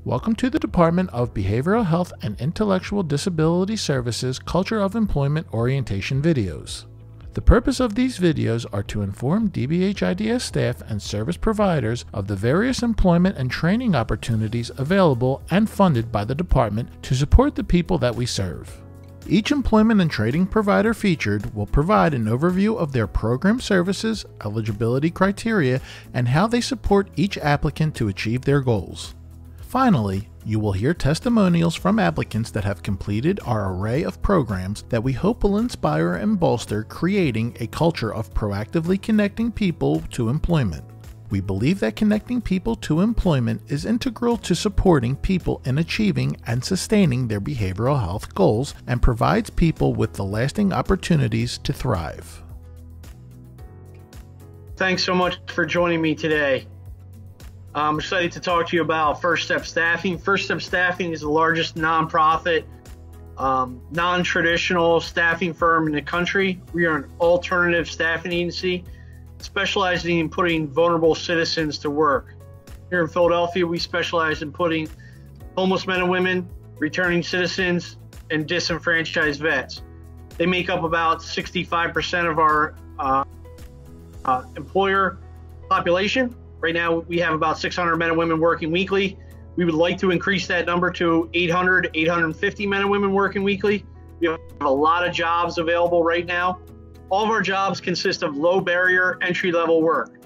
Welcome to the Department of Behavioral Health and Intellectual Disability Services Culture of Employment Orientation videos. The purpose of these videos are to inform DBHIDS staff and service providers of the various employment and training opportunities available and funded by the department to support the people that we serve. Each employment and training provider featured will provide an overview of their program services, eligibility criteria, and how they support each applicant to achieve their goals. Finally, you will hear testimonials from applicants that have completed our array of programs that we hope will inspire and bolster creating a culture of proactively connecting people to employment. We believe that connecting people to employment is integral to supporting people in achieving and sustaining their behavioral health goals and provides people with the lasting opportunities to thrive. Thanks so much for joining me today. I'm excited to talk to you about First Step Staffing. First Step Staffing is the largest nonprofit, non-traditional staffing firm in the country. We are an alternative staffing agency specializing in putting vulnerable citizens to work. Here in Philadelphia, we specialize in putting homeless men and women, returning citizens, and disenfranchised vets. They make up about 65% of our employer population. Right now, we have about 600 men and women working weekly. We would like to increase that number to 800, 850 men and women working weekly. We have a lot of jobs available right now. All of our jobs consist of low barrier, entry-level work,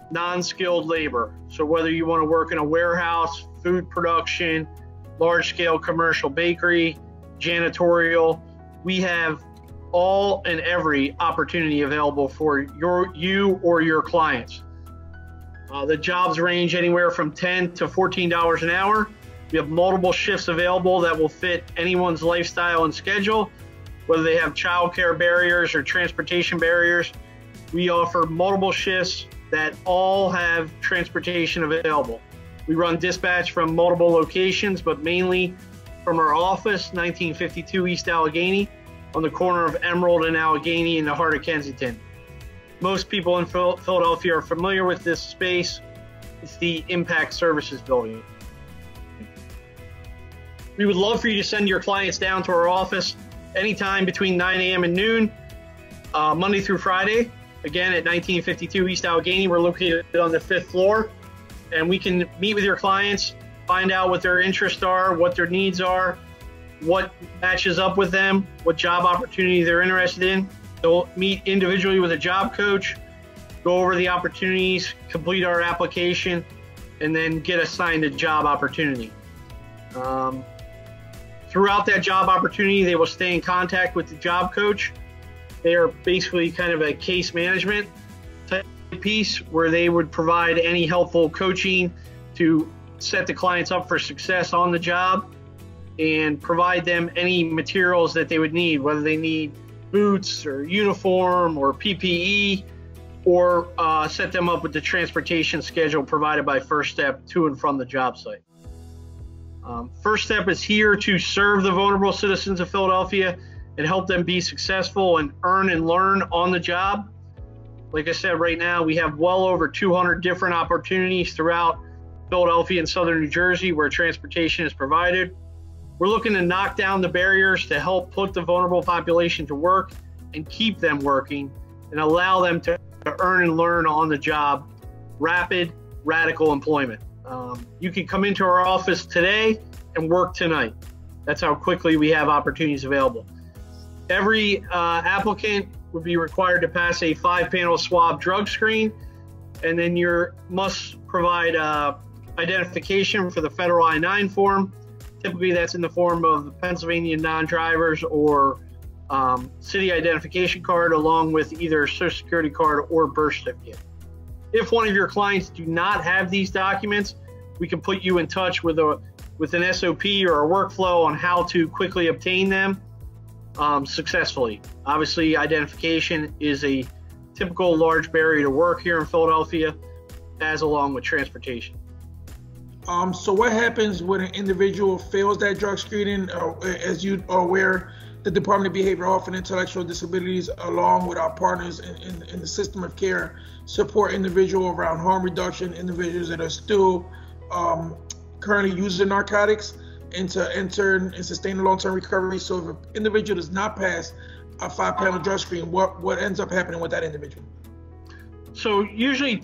non-skilled labor. So whether you want to work in a warehouse, food production, large-scale commercial bakery, janitorial, we have all and every opportunity available for you or your clients. The jobs range anywhere from $10 to $14 an hour. We have multiple shifts available that will fit anyone's lifestyle and schedule, whether they have childcare barriers or transportation barriers. We offer multiple shifts that all have transportation available. We run dispatch from multiple locations, but mainly from our office, 1952 East Allegheny, on the corner of Emerald and Allegheny in the heart of Kensington. Most people in Philadelphia are familiar with this space. It's the Impact Services building. We would love for you to send your clients down to our office anytime between 9 a.m. and noon, Monday through Friday. Again, at 1952 East Allegheny, we're located on the 5th floor. And we can meet with your clients, find out what their interests are, what their needs are, what matches up with them, what job opportunity they're interested in. They'll meet individually with a job coach, go over the opportunities, complete our application, and then get assigned a job opportunity. Throughout that job opportunity, they will stay in contact with the job coach. They are basically kind of a case management type piece where they would provide any helpful coaching to set the clients up for success on the job and provide them any materials that they would need, whether they need boots or uniform or PPE, or set them up with the transportation schedule provided by First Step to and from the job site. First Step is here to serve the vulnerable citizens of Philadelphia and help them be successful and earn and learn on the job. Like I said, right now we have well over 200 different opportunities throughout Philadelphia and southern New Jersey where transportation is provided. We're looking to knock down the barriers to help put the vulnerable population to work and keep them working and allow them to earn and learn on the job. Rapid, radical employment. You can come into our office today and work tonight. That's how quickly we have opportunities available. Every applicant would be required to pass a 5-panel swab drug screen, and then you must provide identification for the federal I-9 form. Typically, that's in the form of the Pennsylvania non-drivers or city identification card, along with either a social security card or birth certificate. If one of your clients do not have these documents, we can put you in touch with an SOP or a workflow on how to quickly obtain them successfully. Obviously, identification is a typical large barrier to work here in Philadelphia, as along with transportation. So what happens when an individual fails that drug screening? As you are aware, the Department of Behavioral Health and Intellectual Disabilities, along with our partners in the system of care, support individuals around harm reduction, individuals that are still currently using narcotics and to enter and sustain a long-term recovery. So if an individual does not pass a 5-panel drug screen, what ends up happening with that individual? So usually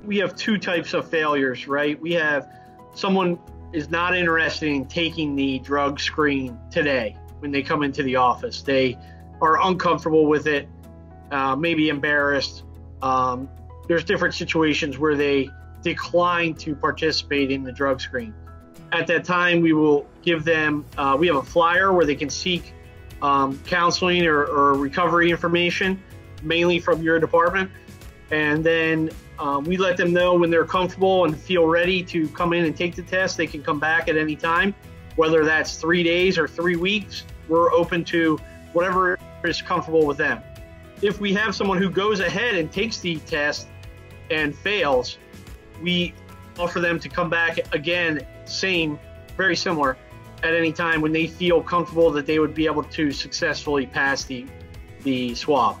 we have two types of failures, right? We have someone is not interested in taking the drug screen today when they come into the office. They are uncomfortable with it, maybe embarrassed. There's different situations where they decline to participate in the drug screen. At that time, we will give them, we have a flyer where they can seek counseling or recovery information, mainly from your department. And then we let them know when they're comfortable and feel ready to come in and take the test, they can come back at any time, whether that's 3 days or 3 weeks. We're open to whatever is comfortable with them. If we have someone who goes ahead and takes the test and fails, we offer them to come back again, very similar, at any time when they feel comfortable that they would be able to successfully pass the swab.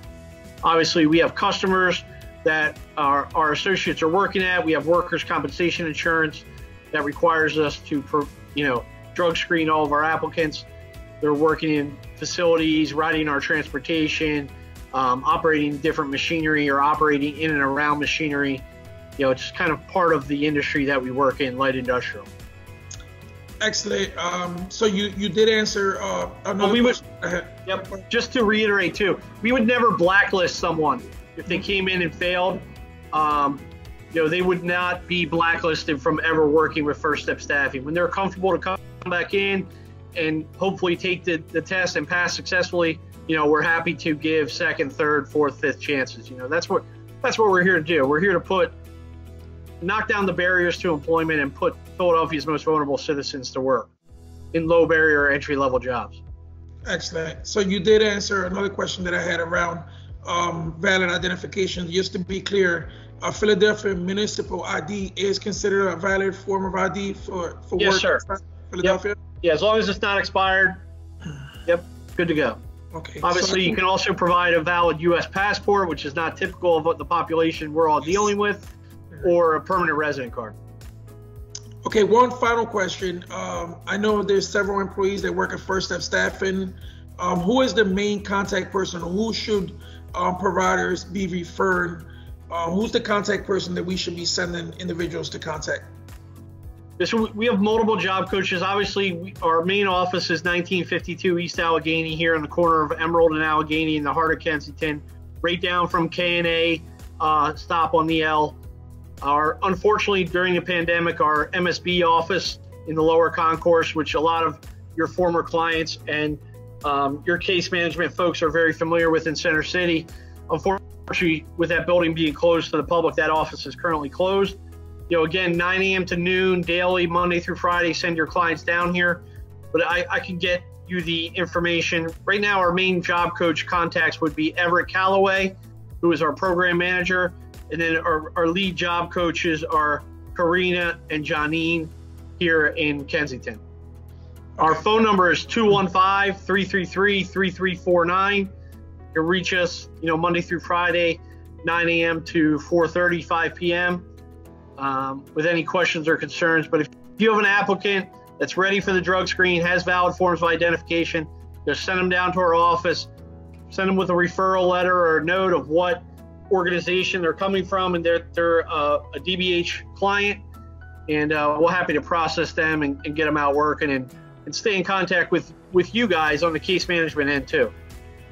Obviously, we have customers that our associates are working at. We have workers' compensation insurance that requires us to, drug screen all of our applicants. They're working in facilities, riding our transportation, operating different machinery or operating in and around machinery. It's kind of part of the industry that we work in, light industrial. Excellent. So you did answer another question. Yep. Just to reiterate too, we would never blacklist someone if they came in and failed. They would not be blacklisted from ever working with First Step Staffing. When they're comfortable to come back in and hopefully take the test and pass successfully, we're happy to give second, third, fourth, fifth chances. That's what we're here to do. We're here to knock down the barriers to employment and put Philadelphia's most vulnerable citizens to work in low barrier entry level jobs. Excellent. So you did answer another question that I had around valid identification. Just to be clear, a Philadelphia municipal ID is considered a valid form of ID for yes, work sir. in Philadelphia? Yep. Yeah, as long as it's not expired, yep, good to go. Okay. Obviously, you can also provide a valid U.S. passport, which is not typical of what the population we're all dealing with, or a permanent resident card. Okay, one final question. I know there's several employees that work at First Step Staffing. Who is the main contact person? Who should providers be referring? Who's the contact person that we should be sending individuals to contact? So we have multiple job coaches. Obviously, our main office is 1952 East Allegheny here on the corner of Emerald and Allegheny in the heart of Kensington, right down from K&A, stop on the L. Unfortunately, during the pandemic, our MSB office in the lower concourse, which a lot of your former clients and your case management folks are very familiar with in Center City. Unfortunately, with that building being closed to the public, that office is currently closed. Again, 9 a.m. to noon daily, Monday through Friday, send your clients down here. But I can get you the information. Right now, our main job coach contacts would be Everett Calloway, who is our program manager. And then our lead job coaches are Karina and Janine here in Kensington. Our phone number is 215-333-3349. You can reach us, Monday through Friday, 9 a.m. to 4:30, 5 p.m. With any questions or concerns. But if you have an applicant that's ready for the drug screen, has valid forms of identification, just send them down to our office, send them with a referral letter or a note of what organization they're coming from, and they're a DBH client, and we're happy to process them and get them out working and stay in contact with you guys on the case management end too,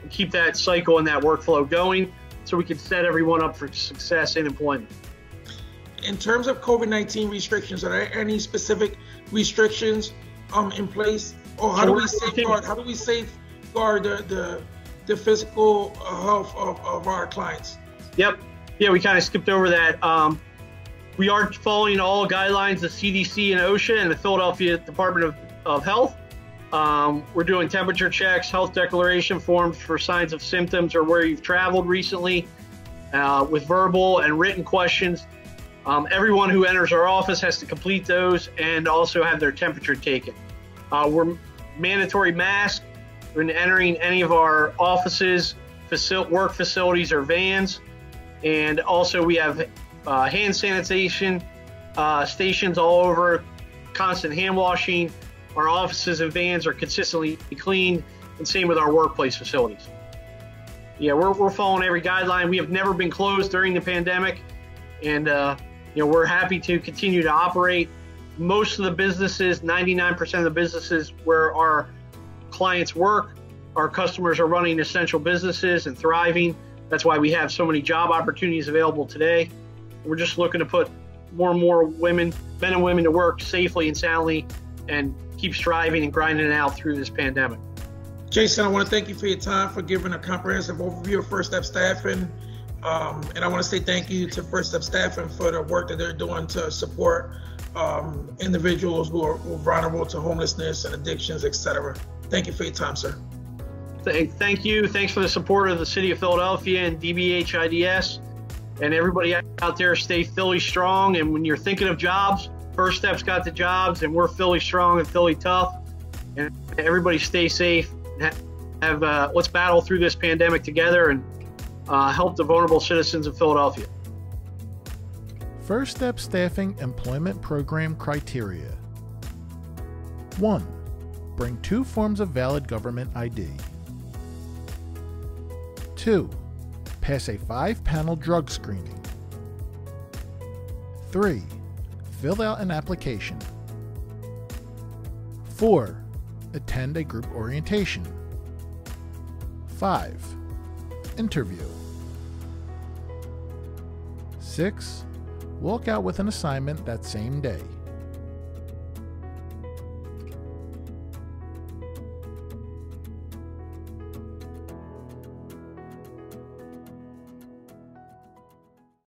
and keep that cycle and that workflow going so we can set everyone up for success in employment. In terms of COVID-19 restrictions, are there any specific restrictions in place, or how do we safeguard the physical health of our clients? Yep. Yeah, we kind of skipped over that. We are following all guidelines of CDC and OSHA and the Philadelphia Department of Health. We're doing temperature checks, health declaration forms for signs of symptoms or where you've traveled recently, with verbal and written questions. Everyone who enters our office has to complete those and also have their temperature taken. We're mandatory masks when entering any of our offices, work facilities, or vans. And also we have hand sanitation stations all over constant hand washing. Our offices and vans are consistently cleaned, and same with our workplace facilities. Yeah, we're following every guideline. We have never been closed during the pandemic, and we're happy to continue to operate. Most of the businesses, 99% of the businesses where our clients work, our customers are running essential businesses and thriving. That's why we have so many job opportunities available today. We're just looking to put more and more men and women to work safely and soundly and keep striving and grinding it out through this pandemic. Jason, I want to thank you for your time, for giving a comprehensive overview of First Step Staffing. And I want to say thank you to First Step Staffing for the work that they're doing to support individuals who are vulnerable to homelessness and addictions, etc. Thank you for your time, sir. Thank you. Thanks for the support of the City of Philadelphia and DBHIDS. And everybody out there, stay Philly strong. And when you're thinking of jobs, First Step's got the jobs, and we're Philly strong and Philly tough. And everybody stay safe. Let's battle through this pandemic together and help the vulnerable citizens of Philadelphia. First Step Staffing Employment Program Criteria. 1. Bring 2 forms of valid government ID. 2. Pass a 5-panel drug screening. 3. Fill out an application. 4. Attend a group orientation. 5. Interview. 6. Walk out with an assignment that same day.